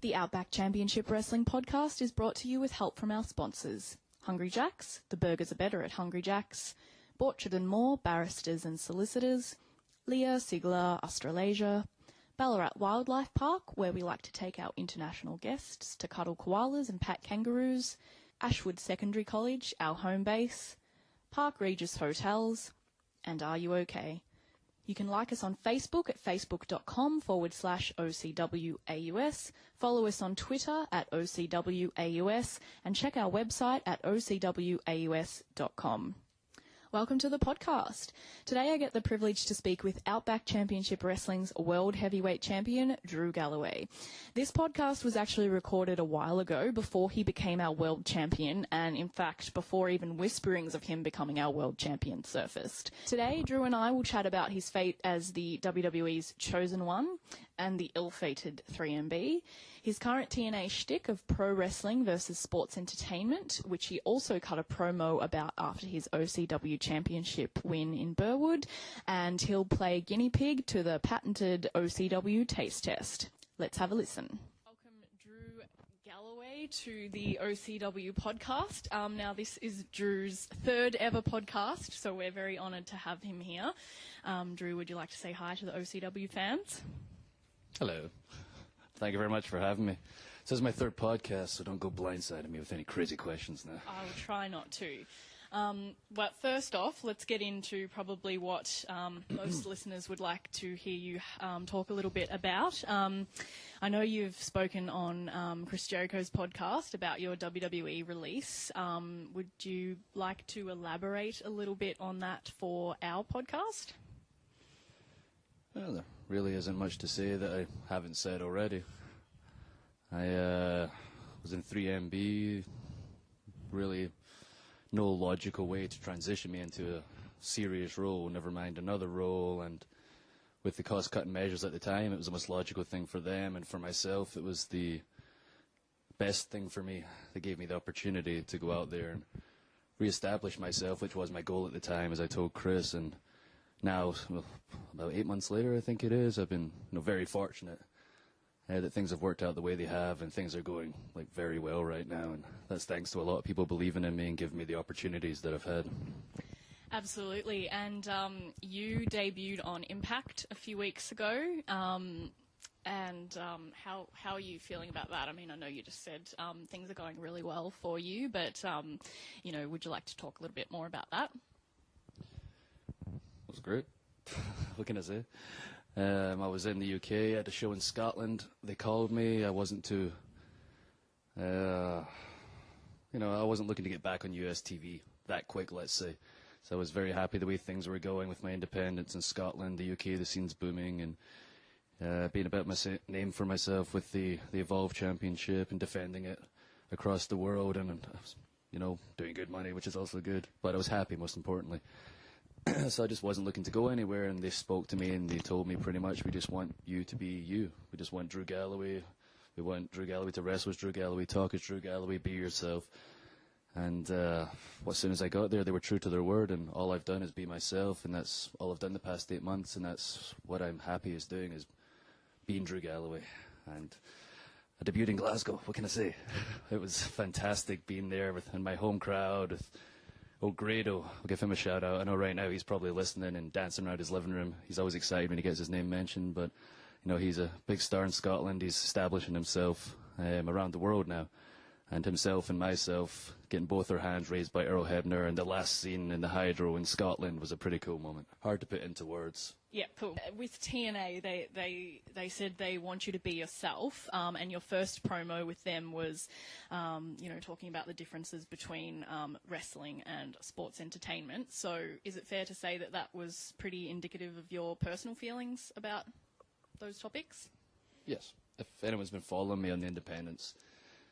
The Outback Championship Wrestling podcast is brought to you with help from our sponsors. Hungry Jack's, the burgers are better at Hungry Jack's. Borchard and Moore, barristers and solicitors. Leah Sigler, Australasia. Ballarat Wildlife Park, where we like to take our international guests to cuddle koalas and pat kangaroos. Ashwood Secondary College, our home base. Park Regis Hotels. And Are You OK? You can like us on Facebook at facebook.com/OCWAUS, follow us on Twitter at OCWAUS, and check our website at OCWAUS.com. Welcome to the podcast. Today I get the privilege to speak with Outback Championship Wrestling's World Heavyweight Champion, Drew Galloway. This podcast was actually recorded a while ago, before he became our World Champion, and in fact, before even whisperings of him becoming our World Champion surfaced. Today, Drew and I will chat about his fate as the WWE's Chosen One, and the ill-fated 3MB, his current TNA shtick of pro wrestling versus sports entertainment, which he also cut a promo about after his OCW Championship win in Burwood, and he'll play guinea pig to the patented OCW taste test. Let's have a listen. Welcome, Drew Galloway, to the OCW podcast. Now, this is Drew's third ever podcast, so we're very honoured to have him here. Drew, would you like to say hi to the OCW fans? Hello. Thank you very much for having me. This is my third podcast, so don't go blindsiding me with any crazy questions now. I will try not to. But first off, let's get into probably what most listeners would like to hear you talk a little bit about. I know you've spoken on Chris Jericho's podcast about your WWE release. Would you like to elaborate a little bit on that for our podcast? Well, there really isn't much to say that I haven't said already. I was in 3MB, really no logical way to transition me into a serious role, never mind another role, and with the cost-cutting measures at the time, it was the most logical thing for them, and for myself, it was the best thing for me. They gave me the opportunity to go out there and re-establish myself, which was my goal at the time, as I told Chris, and now, well, about 8 months later, I think it is, I've been very fortunate that things have worked out the way they have, and things are going very well right now, and that's thanks to a lot of people believing in me and giving me the opportunities that I've had. Absolutely, and you debuted on Impact a few weeks ago, and how are you feeling about that? I mean, I know you just said things are going really well for you, but would you like to talk a little bit more about that? It was great. What can I say? I was in the UK, I had a show in Scotland. They called me. I wasn't too, I wasn't looking to get back on US TV that quick, let's say. So I was very happy the way things were going with my independence in Scotland, the UK, the scene's booming, and being about my name for myself with the Evolve Championship and defending it across the world, and I was, doing good money, which is also good. But I was happy, most importantly. So I just wasn't looking to go anywhere, and they spoke to me and they told me pretty much, we just want you to be you. We just want Drew Galloway. We want Drew Galloway to wrestle as Drew Galloway, talk as Drew Galloway, be yourself. And as soon as I got there, they were true to their word, and all I've done is be myself, and that's all I've done the past 8 months, and that's what I'm happiest doing, is being Drew Galloway. And I debuted in Glasgow, what can I say? It was fantastic being there in my home crowd with Grado. I'll give him a shout out. I know right now he's probably listening and dancing around his living room. He's always excited when he gets his name mentioned, but he's a big star in Scotland. He's establishing himself around the world now, and himself and myself getting both our hands raised by Earl Hebner, and the last scene in the Hydro in Scotland was a pretty cool moment. Hard to put into words. Yeah, cool. With TNA, they said they want you to be yourself, and your first promo with them was, talking about the differences between wrestling and sports entertainment. So is it fair to say that that was pretty indicative of your personal feelings about those topics? Yes. If anyone's been following me on the independents,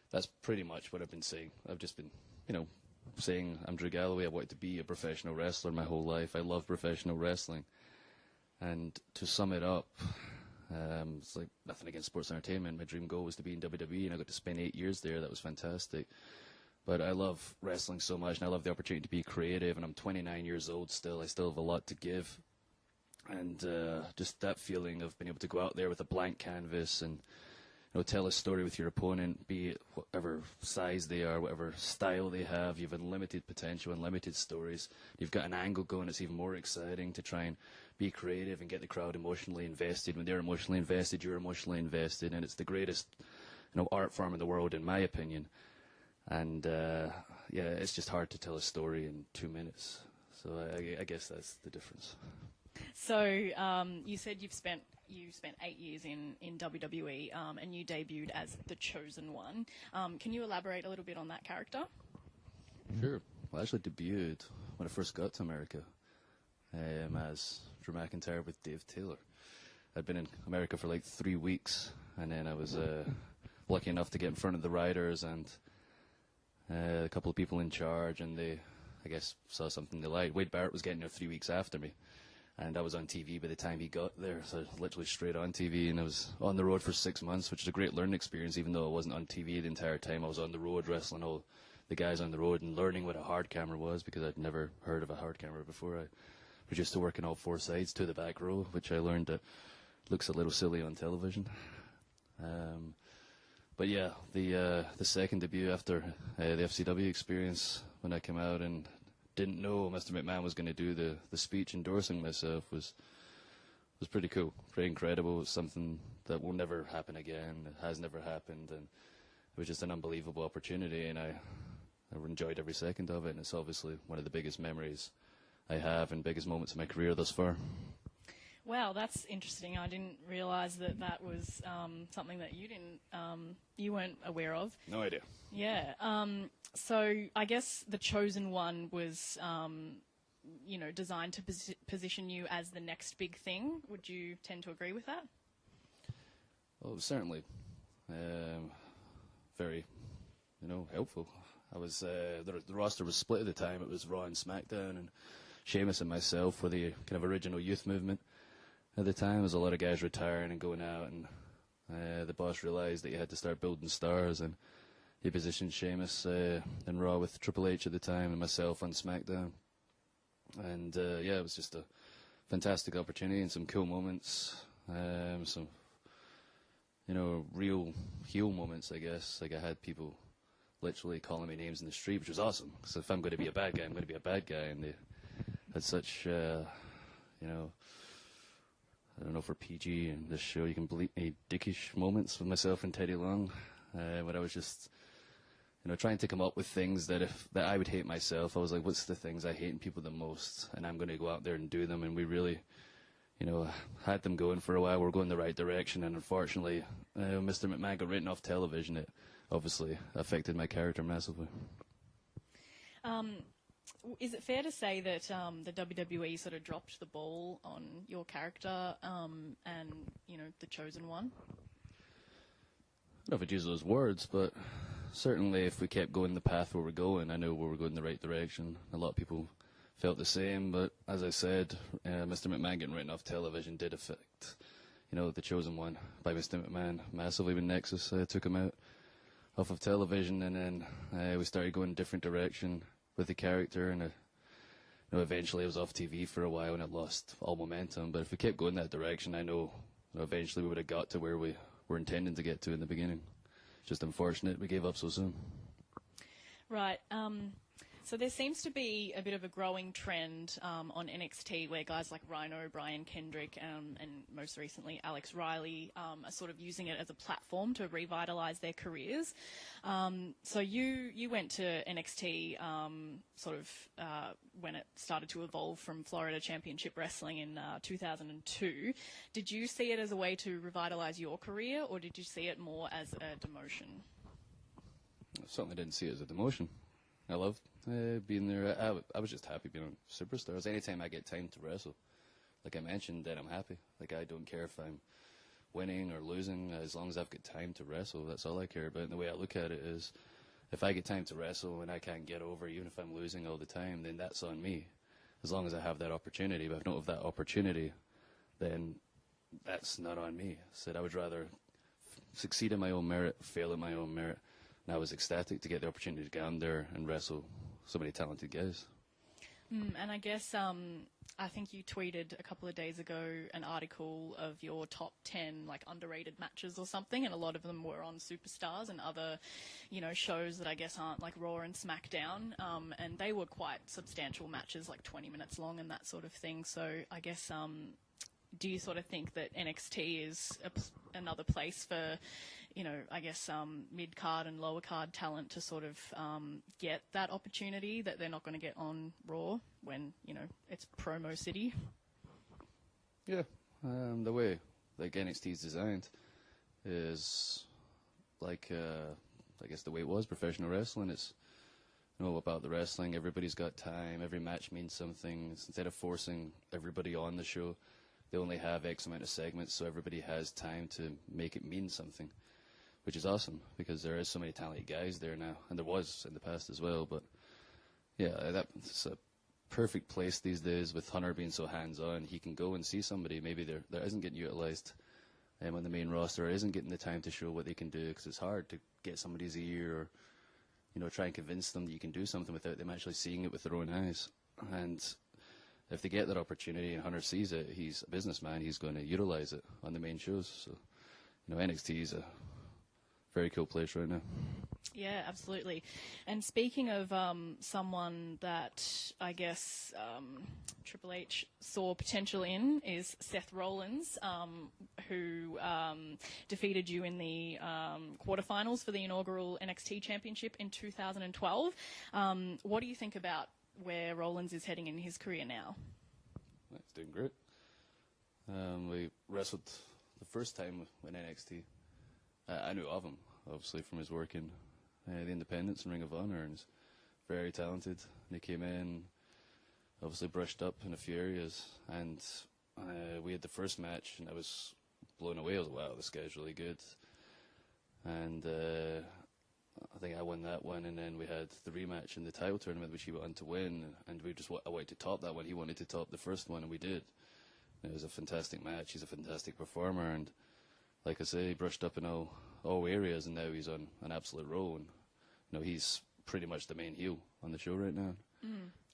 that's pretty much what I've been saying. I've just been, saying I'm Drew Galloway. I wanted to be a professional wrestler my whole life. I love professional wrestling. And to sum it up, it's like nothing against sports entertainment. My dream goal was to be in WWE, and I got to spend 8 years there. That was fantastic. But I love wrestling so much, and I love the opportunity to be creative, and I'm 29 years old still. I still have a lot to give. And just that feeling of being able to go out there with a blank canvas and tell a story with your opponent, be it whatever size they are, whatever style they have. You've unlimited potential, unlimited stories. You've got an angle going. It's even more exciting to try and be creative and get the crowd emotionally invested. When they're emotionally invested, you're emotionally invested, and it's the greatest, art form in the world, in my opinion. And it's just hard to tell a story in 2 minutes. So I guess that's the difference. So you said you spent 8 years in WWE, and you debuted as the Chosen One. Can you elaborate a little bit on that character? Sure. Well, I actually debuted when I first got to America as Drew McIntyre with Dave Taylor. I'd been in America for like 3 weeks, and then I was lucky enough to get in front of the writers and a couple of people in charge, and they, I guess, saw something they liked. Wade Barrett was getting there 3 weeks after me. And I was on TV by the time he got there, so literally straight on TV. And I was on the road for 6 months, which is a great learning experience, even though I wasn't on TV the entire time. I was on the road wrestling all the guys on the road and learning what a hard camera was, because I'd never heard of a hard camera before. I was used to working all 4 sides to the back row, which I learned that looks a little silly on television. But yeah, the second debut after the FCW experience, when I came out and didn't know Mr. McMahon was going to do the speech endorsing myself, was pretty cool, pretty incredible. It was something that will never happen again. It has never happened, and it was just an unbelievable opportunity, and I enjoyed every second of it, and it's obviously one of the biggest memories I have and biggest moments of my career thus far. Wow, that's interesting. I didn't realise that was something that you weren't aware of. No idea. Yeah. So I guess the Chosen One was, designed to position you as the next big thing. Would you tend to agree with that? Well, certainly. Very, helpful. I was the roster was split at the time. It was Raw and SmackDown, and Sheamus and myself were the kind of original youth movement. At the time, there was a lot of guys retiring and going out, and the boss realised that you had to start building stars, and he positioned Sheamus in Raw with Triple H at the time, and myself on SmackDown. And it was just a fantastic opportunity and some cool moments, some real heel moments, I guess. Like, I had people literally calling me names in the street, which was awesome. So if I'm going to be a bad guy, I'm going to be a bad guy, and they had such I don't know, for PG and this show, you can bleep any dickish moments with myself and Teddy Long, but I was just, trying to come up with things that I would hate myself. I was like, what's the things I hate in people the most? And I'm going to go out there and do them. And we really, had them going for a while. We were going the right direction. And unfortunately, Mr. McMahon got written off television. It obviously affected my character massively. Is it fair to say that the WWE sort of dropped the ball on your character and, the Chosen One? I don't know if I'd use those words, but certainly if we kept going the path where we're going, I know we were going in the right direction. A lot of people felt the same, but as I said, Mr. McMahon getting written off television did affect, the Chosen One by Mr. McMahon massively when Nexus took him out off of television, and then we started going a different direction with the character, and eventually I was off TV for a while and it lost all momentum. But if we kept going that direction, I know eventually we would have got to where we were intending to get to in the beginning. Just unfortunate we gave up so soon. Right. So there seems to be a bit of a growing trend on NXT where guys like Rhino, Brian Kendrick, and most recently Alex Riley are sort of using it as a platform to revitalise their careers. So you went to NXT when it started to evolve from Florida Championship Wrestling in 2002. Did you see it as a way to revitalise your career, or did you see it more as a demotion? I certainly didn't see it as a demotion. I loved being there. I was just happy being on Superstars. Anytime I get time to wrestle, like I mentioned, then I'm happy. Like, I don't care if I'm winning or losing, as long as I've got time to wrestle. That's all I care about. And the way I look at it is, if I get time to wrestle and I can't get over, even if I'm losing all the time, then that's on me, as long as I have that opportunity. But if I don't have that opportunity, then that's not on me. I said I would rather succeed in my own merit, fail in my own merit. And I was ecstatic to get the opportunity to get on there and wrestle so many talented guys. And I guess I think you tweeted a couple of days ago an article of your top 10 like underrated matches or something, and a lot of them were on Superstars and other, shows that I guess aren't like Raw and SmackDown, and they were quite substantial matches, like 20 minutes long and that sort of thing. So I guess do you sort of think that NXT is another place for, mid-card and lower-card talent to sort of get that opportunity that they're not going to get on Raw when, it's promo city? Yeah, the way like NXT is designed is like, I guess the way it was professional wrestling. It's about the wrestling. Everybody's got time. Every match means something. Instead of forcing everybody on the show, they only have X amount of segments, so everybody has time to make it mean something, which is awesome because there is so many talented guys there now, and there was in the past as well. But yeah, that's a perfect place these days with Hunter being so hands-on. He can go and see somebody maybe that isn't getting utilized on the main roster, or isn't getting the time to show what they can do, because it's hard to get somebody's ear or try and convince them that you can do something without them actually seeing it with their own eyes. And if they get that opportunity and Hunter sees it, he's a businessman, he's going to utilize it on the main shows. So, NXT is a very cool place right now. Yeah, absolutely. And speaking of someone that I guess Triple H saw potential in is Seth Rollins, who defeated you in the quarterfinals for the inaugural NXT Championship in 2012. What do you think about where Rollins is heading in his career now? He's doing great. We wrestled the first time in NXT. I knew of him, obviously, from his work in the Independents and Ring of Honor, and he's very talented. And he came in, obviously brushed up in a few areas, and we had the first match, and I was blown away. I was like, wow, this guy's really good. And I think I won that one, and then we had the rematch in the title tournament, which he went on to win, and I wanted to top that one. He wanted to top the first one, and we did. And it was a fantastic match. He's a fantastic performer, and like I say, he brushed up in all areas, and now he's on an absolute roll. And he's pretty much the main heel on the show right now.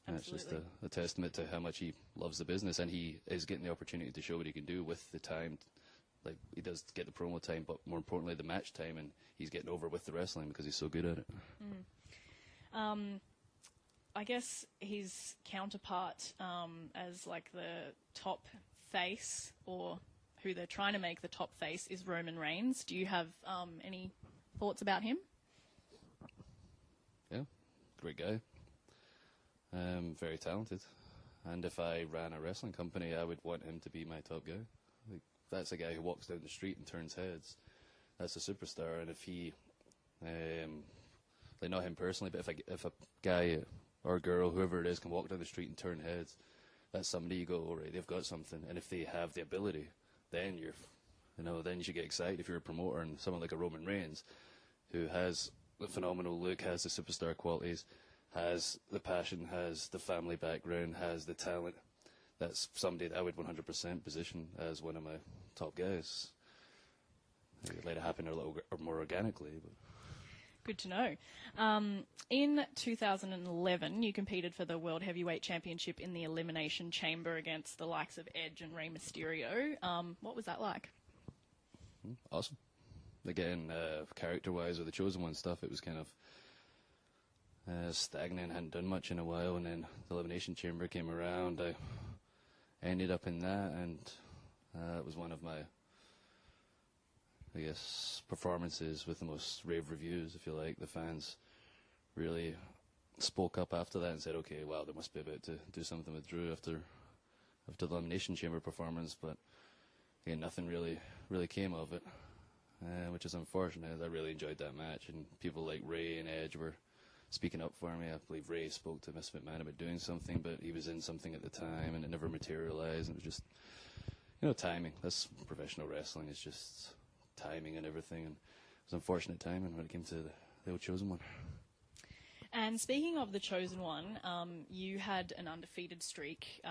And it's just a testament to how much he loves the business, and he is getting the opportunity to show what he can do with the time. Like, he does get the promo time, but more importantly, the match time, and he's getting over with the wrestling because he's so good at it. I guess his counterpart as, like, the top face, or who they're trying to make the top face, is Roman Reigns. Do you have any thoughts about him? Yeah, great guy. Very talented. And if I ran a wrestling company, I would want him to be my top guy. Like, that's a guy who walks down the street and turns heads. That's a superstar. And if he, like, not him personally, but if a guy or girl, whoever it is, can walk down the street and turn heads, that's somebody you go, all right, they've got something. And if they have the ability, then then you should get excited if you're a promoter. And someone like a Roman Reigns, who has the phenomenal look, has the superstar qualities, has the passion, has the family background, has the talent. That's somebody that I would 100% position as one of my top guys. I'd let it happen a little more organically. But. Good to know. In 2011, you competed for the World Heavyweight Championship in the Elimination Chamber against the likes of Edge and Rey Mysterio. What was that like? Awesome. Again, character-wise with the Chosen One stuff, it was kind of stagnant, hadn't done much in a while, and then the Elimination Chamber came around. I ended up in that, and it was one of my, I guess, performances with the most rave reviews, if you like. The fans really spoke up after that and said, okay, wow, they must be about to do something with Drew after the Elimination Chamber performance. But again, nothing really came of it, which is unfortunate. I really enjoyed that match, and people like Ray and Edge were speaking up for me. I believe Ray spoke to Miss McMahon about doing something, but he was in something at the time, and it never materialized. And it was just, timing. That's professional wrestling. It's just timing and everything, and it was unfortunate timing when it came to the old Chosen One. And speaking of the Chosen One, you had an undefeated streak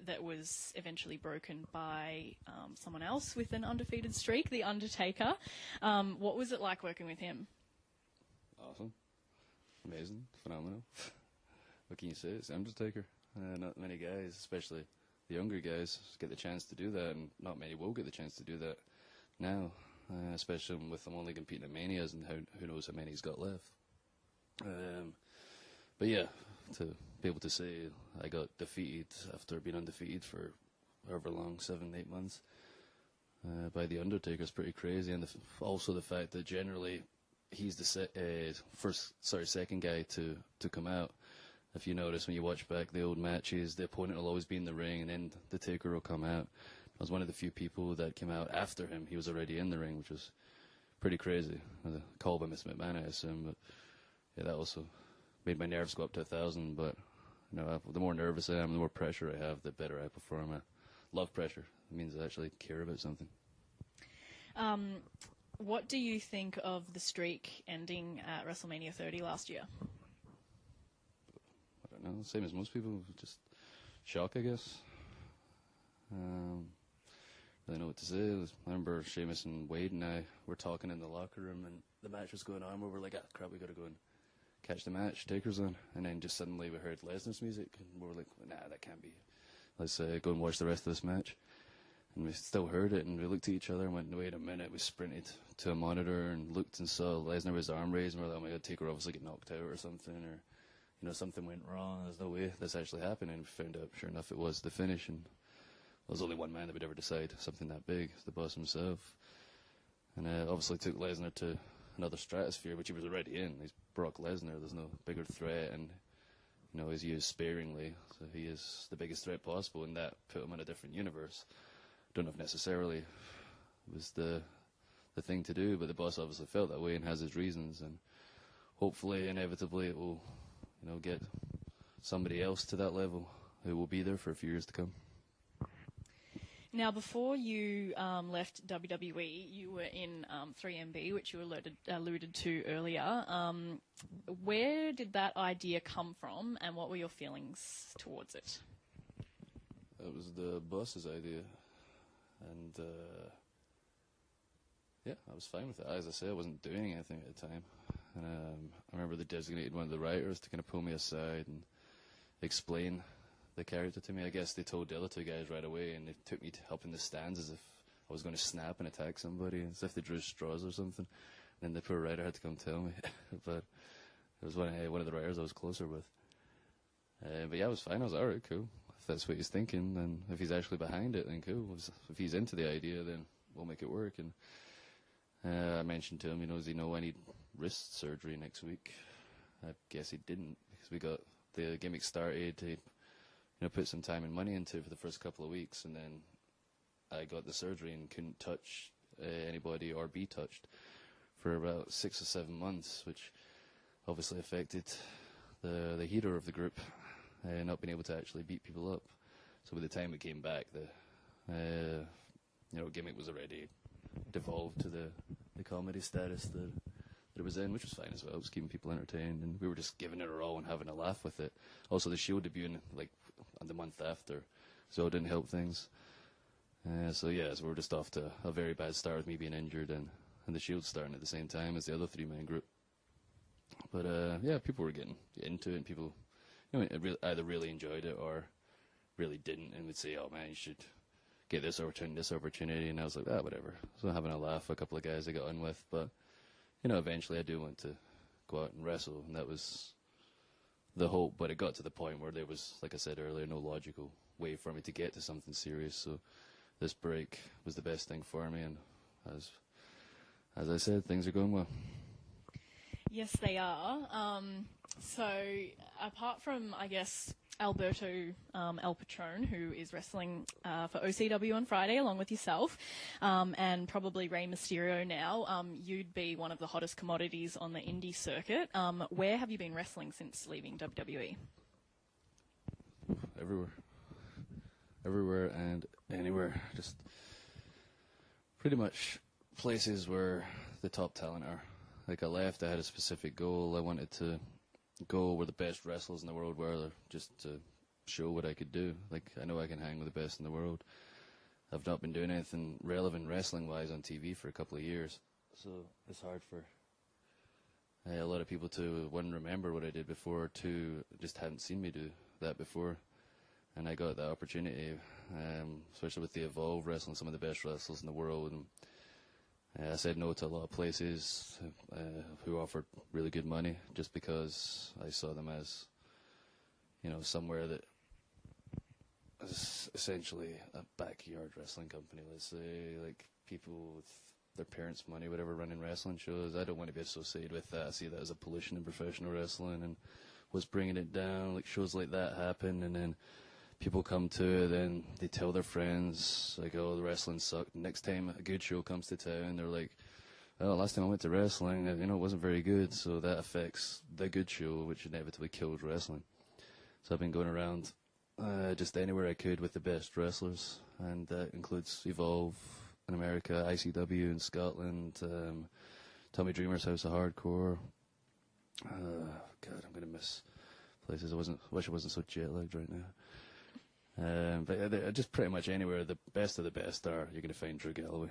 that was eventually broken by someone else with an undefeated streak, The Undertaker. What was it like working with him? Awesome. Amazing. Phenomenal. what can you say? It's Undertaker. Not many guys, especially the younger guys, get the chance to do that, and not many will get the chance to do that now, especially with them only competing at Manias, and who knows how many he's got left. But yeah, to be able to say I got defeated after being undefeated for however long, 7-8 months, by the Undertaker is pretty crazy, and also the fact that generally he's the second guy to come out. If you notice when you watch back the old matches, the opponent will always be in the ring, and then the Taker will come out. I was one of the few people that came out after him. He was already in the ring, which was pretty crazy. Called by Miss McMahon, I assume, but yeah, that also made my nerves go up to 1,000. But you know, the more nervous I am, the more pressure I have, the better I perform. I love pressure. It means I actually care about something. What do you think of the streak ending at WrestleMania 30 last year? I don't know, same as most people, just shock, I guess. Really know what to say. I remember Sheamus and Wade and I were talking in the locker room, and the match was going on. We were like, crap, we got to go and catch the match. Taker's on. And then just suddenly we heard Lesnar's music, and we were like, nah, that can't be. Let's go and watch the rest of this match. And we still heard it, and we looked at each other and went, wait a minute. We sprinted to a monitor and looked and saw Lesnar with his arm raised, and we were like, oh my God, Taker obviously get knocked out or something, or you know, something went wrong. There's no way this actually happened. And we found out, sure enough, it was the finish. And there was only one man that would ever decide something that big, the boss himself. And obviously took Lesnar to another stratosphere, which he was already in. He's Brock Lesnar. There's no bigger threat, and you know, he's used sparingly. So he is the biggest threat possible, and that put him in a different universe. Don't know if necessarily it was the thing to do, but the boss obviously felt that way and has his reasons, and hopefully, inevitably, it will, you know, get somebody else to that level who will be there for a few years to come. Now, before you left WWE, you were in 3MB, which you alluded to earlier. Where did that idea come from, and what were your feelings towards it? It was the boss's idea, and yeah, I was fine with it. As I say, I wasn't doing anything at the time. And I remember they designated one of the writers to kind of pull me aside and explain the character to me. I guess they told the other two guys right away, and they took me up in the stands as if I was going to snap and attack somebody, as if they drew straws or something. And then the poor writer had to come tell me. But it was one of the writers I was closer with. But yeah, I was fine. I was all right, cool. If that's what he's thinking, then if he's actually behind it, then cool. If he's into the idea, then we'll make it work. And I mentioned to him, you know, does he know I need wrist surgery next week? I guess he didn't, because we got the gimmick started to, you know, put some time and money into it for the first couple of weeks, and then I got the surgery and couldn't touch anybody or be touched for about 6 or 7 months, which obviously affected the hero of the group, not being able to actually beat people up. So by the time we came back, the you know, gimmick was already devolved to the comedy status that it was in, which was fine as well. It was keeping people entertained, and we were just giving it a roll and having a laugh with it. Also, the Shield debuting like on the month after, so it didn't help things. So yeah, so we were just off to a very bad start with me being injured and the Shield starting at the same time as the other three-man group. But yeah, people were getting into it, and people, you know, either really enjoyed it or really didn't, and would say, "Oh man, you should get this opportunity," and I was like, whatever. So having a laugh, a couple of guys I got on with, but you know, eventually I do want to go out and wrestle, and that was the hope. But it got to the point where there was, like I said earlier, no logical way for me to get to something serious. So this break was the best thing for me, and as I said, things are going well. Yes, they are. So apart from, I guess, Alberto El Patron, who is wrestling for OCW on Friday along with yourself, and probably Rey Mysterio now, you'd be one of the hottest commodities on the indie circuit. Where have you been wrestling since leaving WWE? Everywhere and anywhere. Just pretty much places where the top talent are. Like, I left, I had a specific goal. I wanted to go where the best wrestlers in the world were, just to show what I could do. Like, I know I can hang with the best in the world. I've not been doing anything relevant wrestling-wise on TV for a couple of years, so it's hard for a lot of people, to, one, remember what I did before, two, just hadn't seen me do that before. And I got that opportunity, especially with the Evolve, wrestling some of the best wrestlers in the world. And I said no to a lot of places who offered really good money, just because I saw them as, somewhere that is essentially a backyard wrestling company, let's say, like people with their parents' money, whatever, running wrestling shows. I don't want to be associated with that. I see that as a pollution in professional wrestling, and was bringing it down. Like, shows like that happen, and then people come to it, and they tell their friends, like, oh, the wrestling sucked. Next time a good show comes to town, they're like, oh, last time I went to wrestling, it wasn't very good. So that affects the good show, which inevitably killed wrestling. So I've been going around just anywhere I could with the best wrestlers, and that includes Evolve in America, ICW in Scotland, Tommy Dreamer's House of Hardcore. God, I'm going to miss places. Wish I wasn't so jet-lagged right now. But just pretty much anywhere the best of the best are, you're going to find Drew Galloway.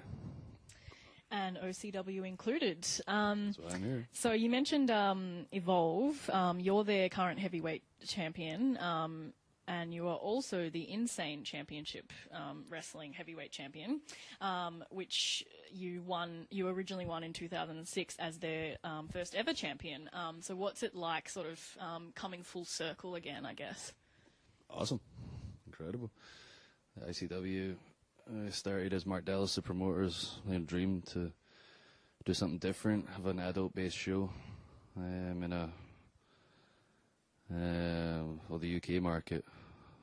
And OCW included. That's why I'm here. So you mentioned Evolve. You're their current heavyweight champion, and you are also the Insane Championship Wrestling heavyweight champion, which you originally won in 2006 as their first ever champion. So what's it like, sort of coming full circle again, I guess? Awesome. Incredible. The ICW started as Mark Dallas, the promoter's dream to do something different, have an adult-based show in the UK market.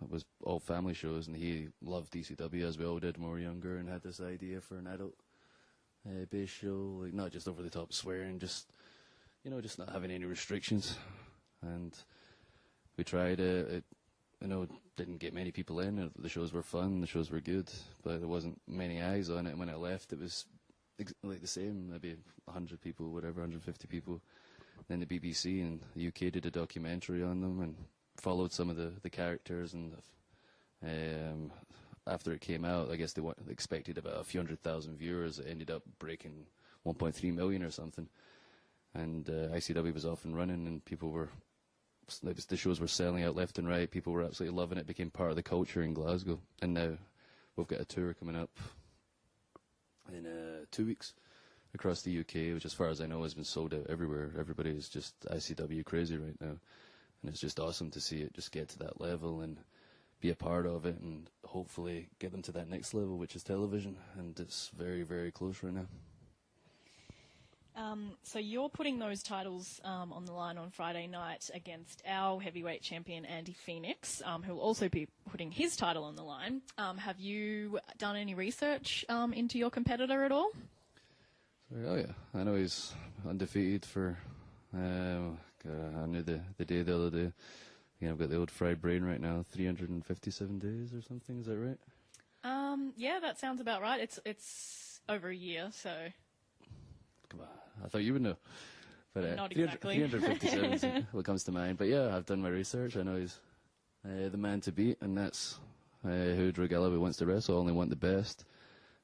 It was all family shows, and he loved ECW, as we all did when we were younger, and had this idea for an adult-based show, like not just over-the-top swearing, just not having any restrictions. And we tried it. Didn't get many people in. The shows were fun, the shows were good, but there wasn't many eyes on it. And when I left, it was like the same, maybe 100 people, whatever, 150 people. Then the BBC in the UK did a documentary on them and followed some of the characters. And after it came out, I guess they expected about a few 100,000 viewers. It ended up breaking 1.3 million or something. And ICW was off and running, and people were... the shows were selling out left and right. People were absolutely loving it. It became part of the culture in Glasgow. And now we've got a tour coming up in 2 weeks across the UK, which, as far as I know, has been sold out everywhere. Everybody is just ICW crazy right now. And it's just awesome to see it just get to that level and be a part of it, and hopefully get them to that next level, which is television. And it's very, very close right now. So you're putting those titles on the line on Friday night against our heavyweight champion, Andy Phoenix, who will also be putting his title on the line. Have you done any research into your competitor at all? Oh, yeah. I know he's undefeated for, I knew the day the other day. I've got the old fried brain right now, 357 days or something, is that right? Yeah, that sounds about right. It's over a year, so... Come on, I thought you would know. But not exactly. 357 is what comes to mind. But yeah, I've done my research. I know he's the man to beat, and that's who Drew Galloway wants to wrestle. I only want the best,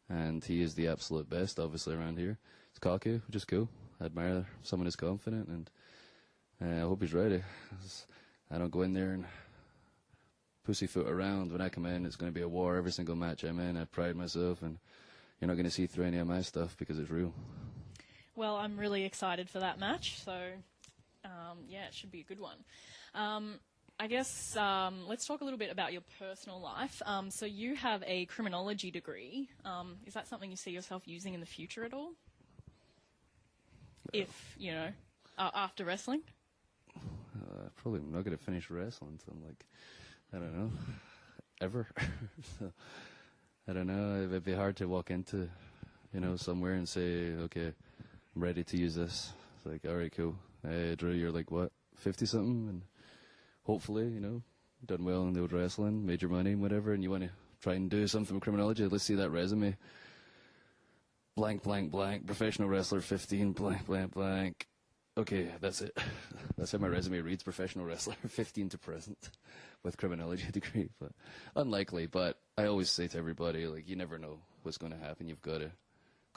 and he is the absolute best, obviously, around here. He's cocky, which is cool. I admire someone who's confident, and I hope he's ready. I don't go in there and pussyfoot around. When I come in, it's going to be a war every single match I'm in. I pride myself, and you're not going to see through any of my stuff because it's real. Well, I'm really excited for that match, so it should be a good one. I guess let's talk a little bit about your personal life. So you have a criminology degree. Is that something you see yourself using in the future at all? If, after wrestling? Probably not going to finish wrestling, so I'm like, I don't know, ever. So, I don't know, it'd be hard to walk into, somewhere and say, okay, I'm ready to use this. It's like, all right, cool. Drew, you're like, what, 50-something? And hopefully, done well in the old wrestling, made your money and whatever, and you want to try and do something with criminology. Let's see that resume. Blank, blank, blank. Professional wrestler, 15, blank, blank, blank. Okay, that's it. That's how my resume reads, professional wrestler, 15 to present, with criminology degree. But unlikely, but I always say to everybody, like, you never know what's going to happen. You've got to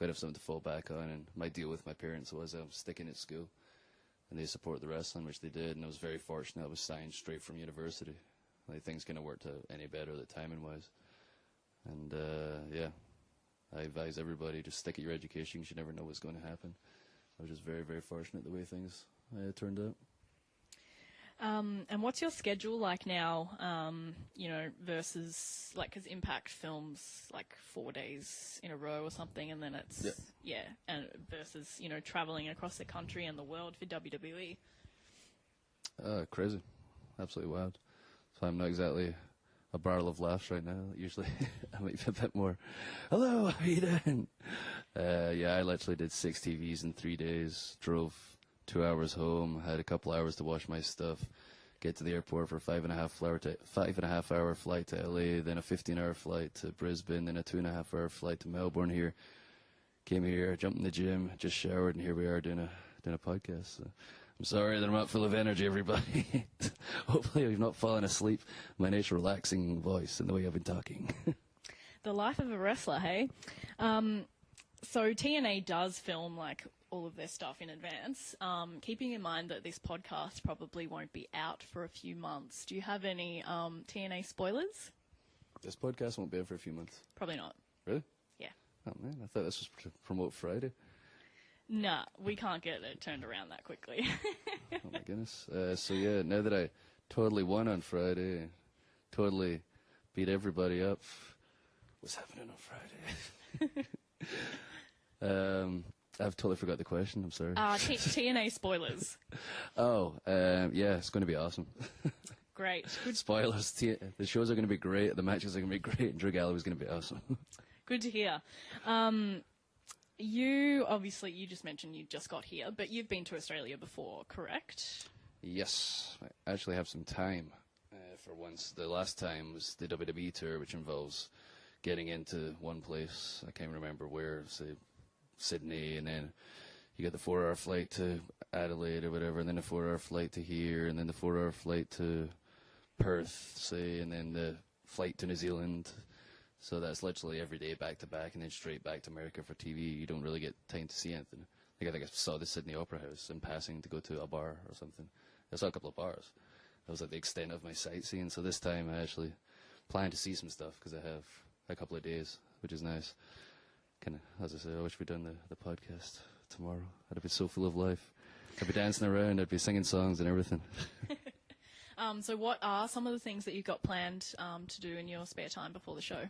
have something to fall back on. And my deal with my parents was I was sticking at school. and they support the wrestling, which they did, and I was very fortunate. I was signed straight from university. Like, things couldn't have worked out any better, the timing-wise. And, yeah, I advise everybody, just stick at your education, because you never know what's going to happen. I was just very, very fortunate the way things turned out. And what's your schedule like now, versus, like, because Impact films, like, 4 days in a row or something, and then it's, and versus, traveling across the country and the world for WWE? Crazy. Absolutely wild. So I'm not exactly a barrel of laughs right now. Usually I might be a bit more, hello, how you doing? I literally did 6 TVs in 3 days, drove 2 hours home, had a couple hours to wash my stuff, get to the airport for a 5.5 hour flight to LA, then a 15-hour flight to Brisbane, then a 2.5 hour flight to Melbourne here. Came here, jumped in the gym, just showered, and here we are doing a podcast. So I'm sorry that I'm not full of energy, everybody. Hopefully I've not fallen asleep. My nice relaxing voice and the way I've been talking. The life of a wrestler, hey? So TNA does film, like, all of their stuff in advance. Keeping in mind that this podcast probably won't be out for a few months, do you have any TNA spoilers? This podcast won't be out for a few months. Probably not. Really? Yeah. Oh, man, I thought this was to promote Friday. Nah, we can't get it turned around that quickly. Oh, my goodness. Now that I totally won on Friday, totally beat everybody up, what's happening on Friday? I've totally forgot the question. I'm sorry. TNA spoilers. It's going to be awesome. Great. Good. Spoilers. The shows are going to be great. The matches are going to be great. And Drew Galloway is going to be awesome. Good to hear. You just mentioned you just got here, but you've been to Australia before, correct? Yes. I actually have some time for once. The last time was the WWE tour, which involves getting into one place. I can't remember where, say, Sydney, and then you get the 4-hour flight to Adelaide or whatever, and then the 4-hour flight to here, and then the 4-hour flight to Perth, say, and then the flight to New Zealand. So that's literally every day back to back, and then straight back to America for TV. You don't really get time to see anything. Like, I think I saw the Sydney Opera House in passing to go to a bar or something. I saw a couple of bars. That was like the extent of my sightseeing. So this time I actually plan to see some stuff because I have a couple of days, which is nice. Kind of, as I say, I wish we'd done the podcast tomorrow. I'd be so full of life. I'd be dancing around. I'd be singing songs and everything. So what are some of the things that you've got planned to do in your spare time before the show?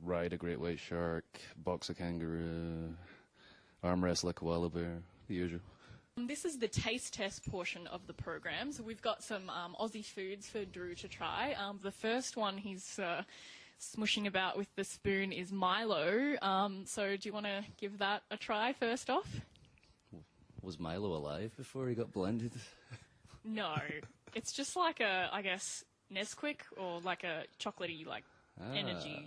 Ride a great white shark, box a kangaroo, arm wrestle a koala bear, the usual. This is the taste test portion of the program. So we've got some Aussie foods for Drew to try. The first one he's smushing about with the spoon is Milo. So do you want to give that a try first off? Was Milo alive before he got blended? No. It's just like a, I guess, Nesquik or like a chocolatey, like, energy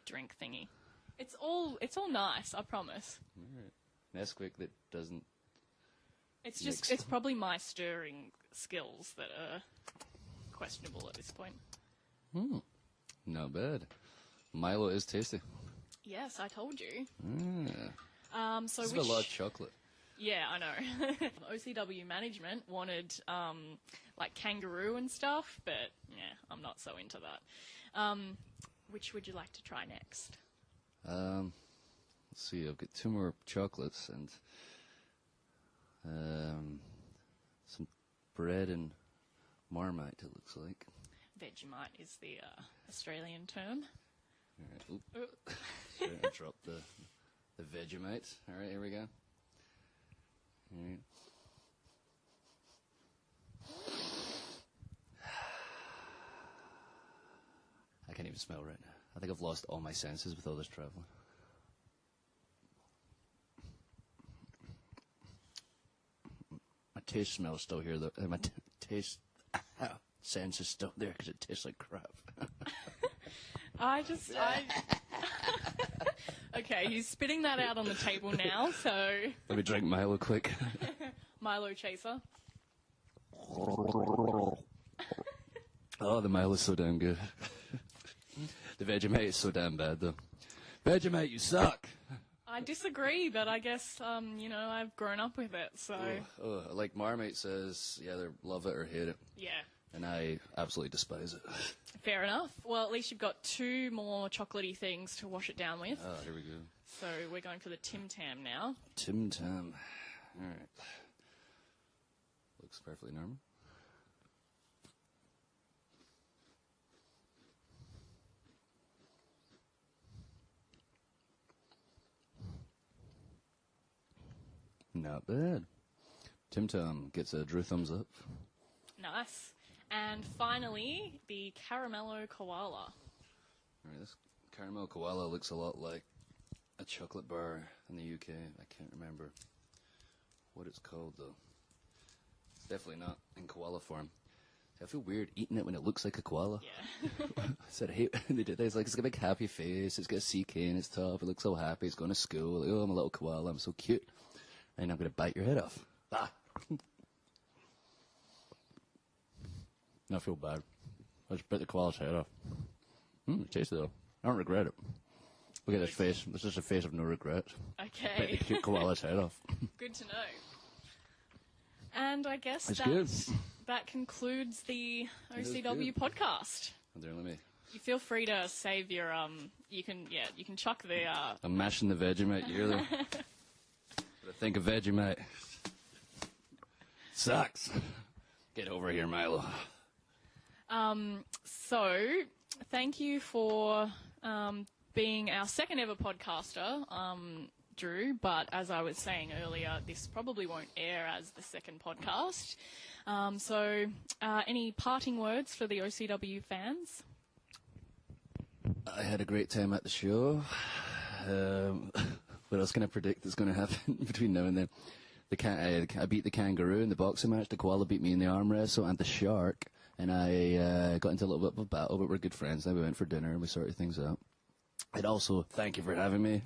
drink thingy. It's all nice, I promise. Right. Nesquik that doesn't... It's probably my stirring skills that are questionable at this point. Not bad. Milo is tasty. Yes, I told you. So this is a lot of chocolate. Yeah, I know. OCW management wanted like kangaroo and stuff, but yeah, I'm not so into that. Which would you like to try next? Let's see. I've got 2 more chocolates and some bread and Marmite. It looks like Vegemite is the Australian term. All right. Sorry, I dropped the Vegemite. All right, here we go. All right. I can't even smell right now. I think I've lost all my senses with all this traveling. My taste smell is still here, though. My taste sense is still there because it tastes like crap. Okay, he's spitting that out on the table now, so... Let me drink Milo quick. Milo chaser. Oh, the Milo's so damn good. The Vegemite is so damn bad, though. Vegemite, you suck! I disagree, but I guess, I've grown up with it, so... Like Marmite says, you either love it or hate it. Yeah. And I absolutely despise it. Fair enough. Well, at least you've got 2 more chocolatey things to wash it down with. Oh, here we go. So we're going for the Tim Tam now. Tim Tam. All right. Looks perfectly normal. Not bad. Tim Tam gets a Drew thumbs up. Nice. And finally, the Caramello Koala. All right, this caramel koala looks a lot like a chocolate bar in the UK. I can't remember what it's called, though. It's definitely not in koala form. I feel weird eating it when it looks like a koala. Yeah. I said I hate when they did that. It's like, it's got a big happy face, it's got a CK in its top, it looks so happy, it's going to school, like, oh, I'm a little koala, I'm so cute. And I'm going to bite your head off. Ah! I feel bad. I just bit the koala's head off. It tastes though. I don't regret it. Look at this face. This is a face of no regret. Okay. Bit the cute koala's head off. Good to know. And I guess that concludes the OCW podcast. There, let me. You feel free to save your you can chuck the I'm mashing the Vegemite yearly. But I think of Vegemite. Sucks. Get over here, Milo. So thank you for being our second ever podcaster, Drew, but as I was saying earlier, this probably won't air as the second podcast. So any parting words for the OCW fans? I had a great time at the show. What else can I predict is going to happen between now and then? I beat the kangaroo in the boxing match, the koala beat me in the arm wrestle, and the shark, and I got into a little bit of a battle, but we're good friends. Then we went for dinner and we sorted things out. And also, thank you for having me.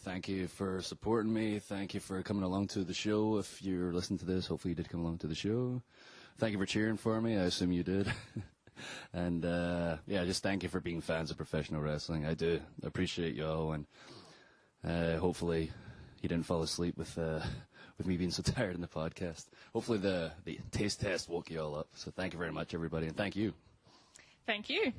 Thank you for supporting me. Thank you for coming along to the show. If you're listening to this, hopefully you did come along to the show. Thank you for cheering for me. I assume you did. And, just thank you for being fans of professional wrestling. I do appreciate y'all, and hopefully you didn't fall asleep with me being so tired in the podcast. Hopefully the taste test woke you all up. So thank you very much, everybody, and thank you. Thank you.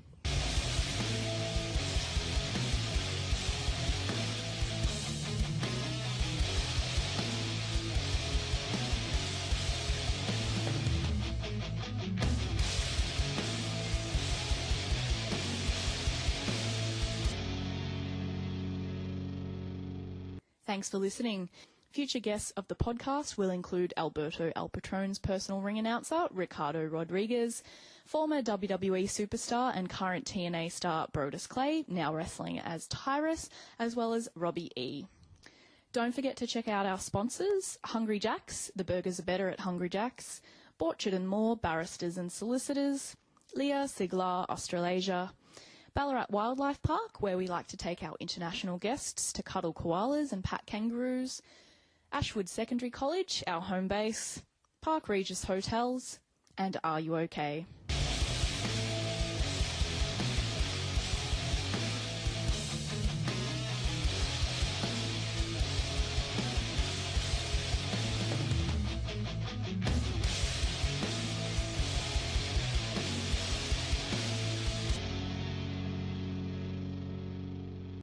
Thanks for listening. Future guests of the podcast will include Alberto El Patron's personal ring announcer, Ricardo Rodriguez, former WWE superstar and current TNA star Brodus Clay, now wrestling as Tyrus, as well as Robbie E. Don't forget to check out our sponsors, Hungry Jack's, the burgers are better at Hungry Jack's, Borchard and Moore, barristers and solicitors, Leah Siglar, Australasia, Ballarat Wildlife Park, where we like to take our international guests to cuddle koalas and pat kangaroos, Ashwood Secondary College, our home base, Park Regis Hotels, and Are You OK?